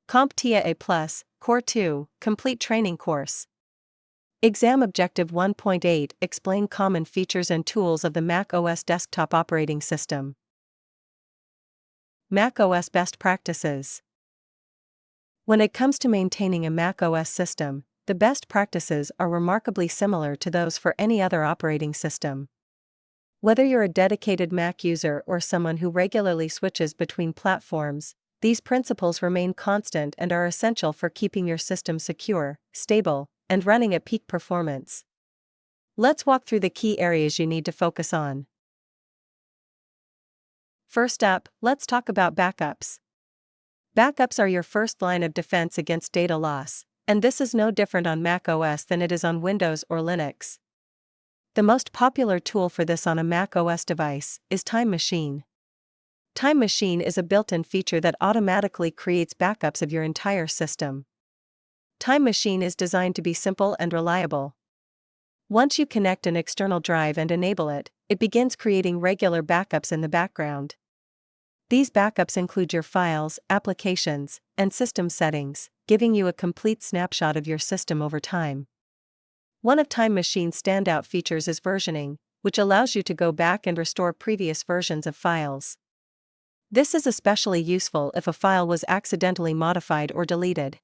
CompTIA A Core 2 Complete Training Course. Exam Objective 1.8 Explain common features and tools of the macOS desktop operating system. macOS Best Practices. When it comes to maintaining a macOS system, the best practices are remarkably similar to those for any other operating system. Whether you're a dedicated Mac user or someone who regularly switches between platforms, these principles remain constant and are essential for keeping your system secure, stable, and running at peak performance. Let's walk through the key areas you need to focus on. First up, let's talk about backups. Backups are your first line of defense against data loss, and this is no different on macOS than it is on Windows or Linux. The most popular tool for this on a macOS device is Time Machine. Time Machine is a built-in feature that automatically creates backups of your entire system. Time Machine is designed to be simple and reliable. Once you connect an external drive and enable it, it begins creating regular backups in the background. These backups include your files, applications, and system settings, giving you a complete snapshot of your system over time. One of Time Machine's standout features is versioning, which allows you to go back and restore previous versions of files. This is especially useful if a file was accidentally modified or deleted.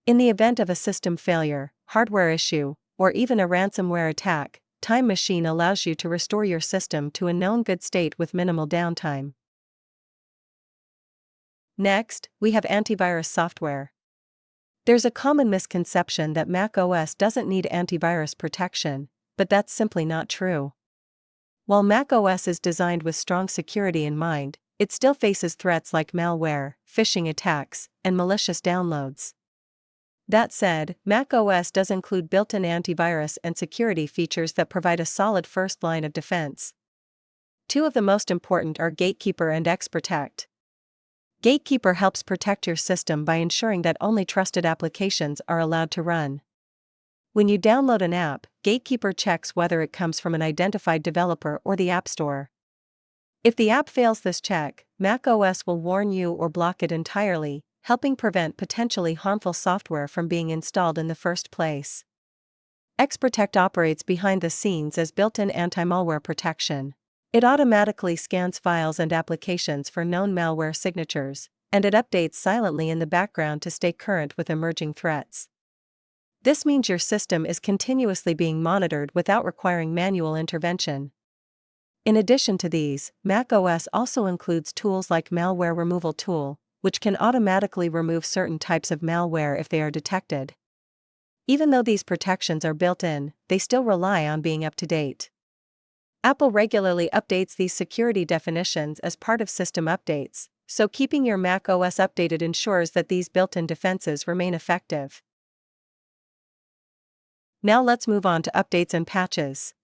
In the event of a system failure, hardware issue, or even a ransomware attack, Time Machine allows you to restore your system to a known good state with minimal downtime. Next, we have antivirus software. There's a common misconception that macOS doesn't need antivirus protection, but that's simply not true. While macOS is designed with strong security in mind, it still faces threats like malware, phishing attacks, and malicious downloads. That said, macOS does include built-in antivirus and security features that provide a solid first line of defense. Two of the most important are Gatekeeper and XProtect. Gatekeeper helps protect your system by ensuring that only trusted applications are allowed to run. When you download an app, Gatekeeper checks whether it comes from an identified developer or the App Store. If the app fails this check, macOS will warn you or block it entirely, helping prevent potentially harmful software from being installed in the first place. XProtect operates behind the scenes as built-in anti-malware protection. It automatically scans files and applications for known malware signatures, and it updates silently in the background to stay current with emerging threats. This means your system is continuously being monitored without requiring manual intervention. In addition to these, macOS also includes tools like Malware Removal Tool, which can automatically remove certain types of malware if they are detected. Even though these protections are built in, they still rely on being up to date. Apple regularly updates these security definitions as part of system updates, so keeping your macOS updated ensures that these built-in defenses remain effective. Now let's move on to updates and patches.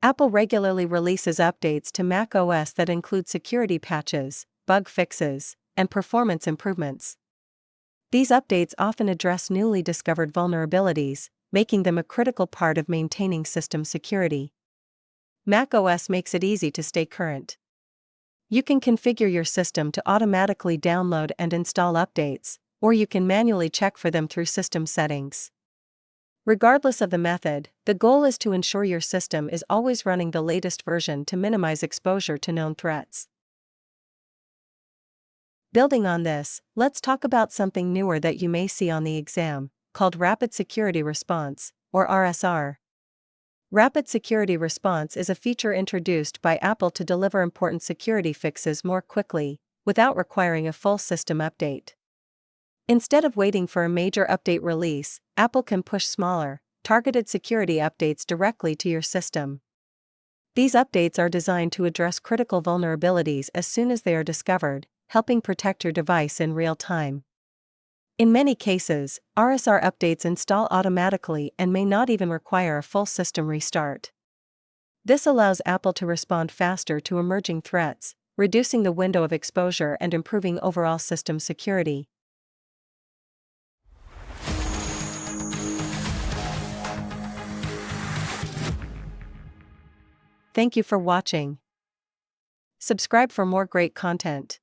Apple regularly releases updates to macOS that include security patches, bug fixes, and performance improvements. These updates often address newly discovered vulnerabilities, making them a critical part of maintaining system security. macOS makes it easy to stay current. You can configure your system to automatically download and install updates, or you can manually check for them through system settings. Regardless of the method, the goal is to ensure your system is always running the latest version to minimize exposure to known threats. Building on this, let's talk about something newer that you may see on the exam, called Rapid Security Response, or RSR. Rapid Security Response is a feature introduced by Apple to deliver important security fixes more quickly, without requiring a full system update. Instead of waiting for a major update release, Apple can push smaller, targeted security updates directly to your system. These updates are designed to address critical vulnerabilities as soon as they are discovered, helping protect your device in real time. In many cases, RSR updates install automatically and may not even require a full system restart. This allows Apple to respond faster to emerging threats, reducing the window of exposure and improving overall system security. Thank you for watching. Subscribe for more great content.